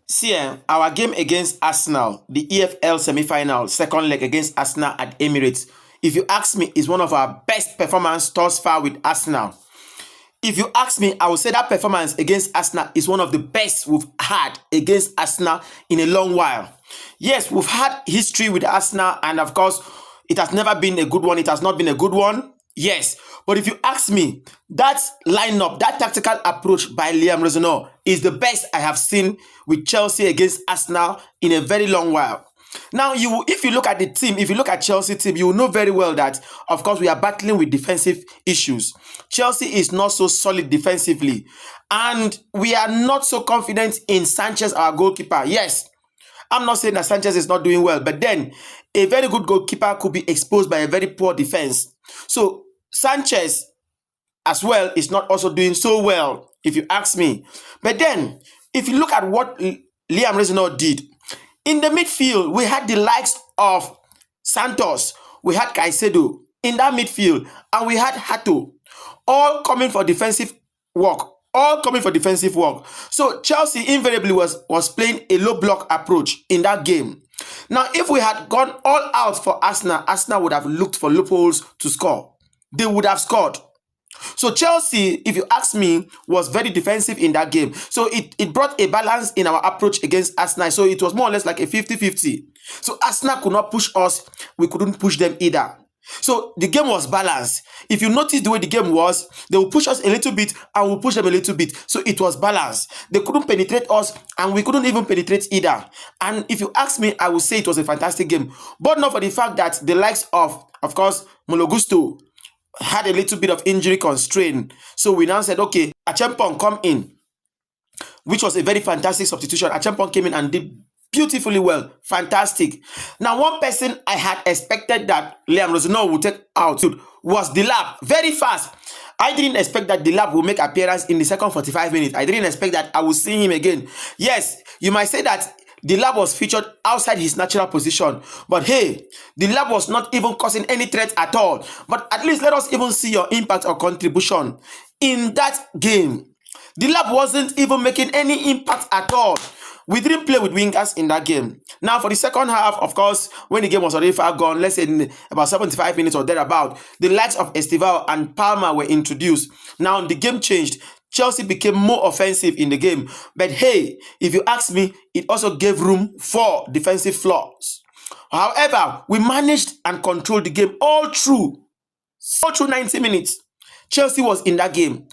See, our game against Arsenal, the EFL semi-final, second leg against Arsenal at Emirates, if you ask me, is one of our best performances thus far with Arsenal. If you ask me, I would say that performance against Arsenal is one of the best we've had against Arsenal in a long while. Yes, we've had history with Arsenal, and of course, it has never been a good one. It has not been a good one. Yes, but if you ask me, that lineup, that tactical approach by Liam Rosenau is the best I have seen with Chelsea against Arsenal in a very long while. Now, if you look at the team, if you look at Chelsea team, you will know very well that, of course, we are battling with defensive issues. Chelsea is not so solid defensively, and we are not so confident in Sanchez, our goalkeeper. Yes, I'm not saying that Sanchez is not doing well, but then a very good goalkeeper could be exposed by a very poor defense. So Sanchez as well is not also doing so well, if you ask me. But then, if you look at what Liam Rosenau did, in the midfield, we had the likes of Santos, we had Caicedo in that midfield, and we had Hato, all coming for defensive work. So Chelsea invariably was playing a low block approach in that game. Now, if we had gone all out for Arsenal, Arsenal would have looked for loopholes to score. They would have scored. So Chelsea, if you ask me, was very defensive in that game. So it brought a balance in our approach against Arsenal. So it was more or less like a 50-50. So Arsenal could not push us. We couldn't push them either. So the game was balanced. If you notice the way the game was, they will push us a little bit and we'll push them a little bit. So it was balanced. They couldn't penetrate us and we couldn't even penetrate either. And if you ask me, I would say it was a fantastic game. But not for the fact that the likes of course, Malo Gusto had a little bit of injury constraint. So we now said, okay, Acheampong come in, which was a very fantastic substitution. Acheampong came in and did beautifully well. Fantastic. Now, one person I had expected that Liam Rosenau would take out was Delap. Very fast. I didn't expect that Delap will make appearance in the second 45 minutes. I didn't expect that I would see him again. Yes, you might say that Delap was featured outside his natural position. But hey, Delap was not even causing any threat at all. But at least let us even see your impact or contribution in that game. Delap wasn't even making any impact at all. We didn't play with wingers in that game. Now, for the second half, of course, when the game was already far gone, let's say in about 75 minutes or thereabout, the likes of Estival and Palmer were introduced. Now, the game changed. Chelsea became more offensive in the game. But hey, if you ask me, it also gave room for defensive flaws. However, we managed and controlled the game all through 90 minutes. Chelsea was in that game.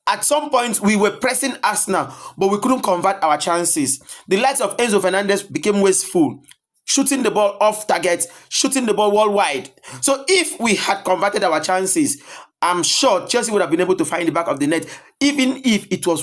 At some point, we were pressing Arsenal, but we couldn't convert our chances. The likes of Enzo Fernandez became wasteful, shooting the ball off target, shooting the ball wide. So if we had converted our chances, I'm sure Chelsea would have been able to find the back of the net, even if it was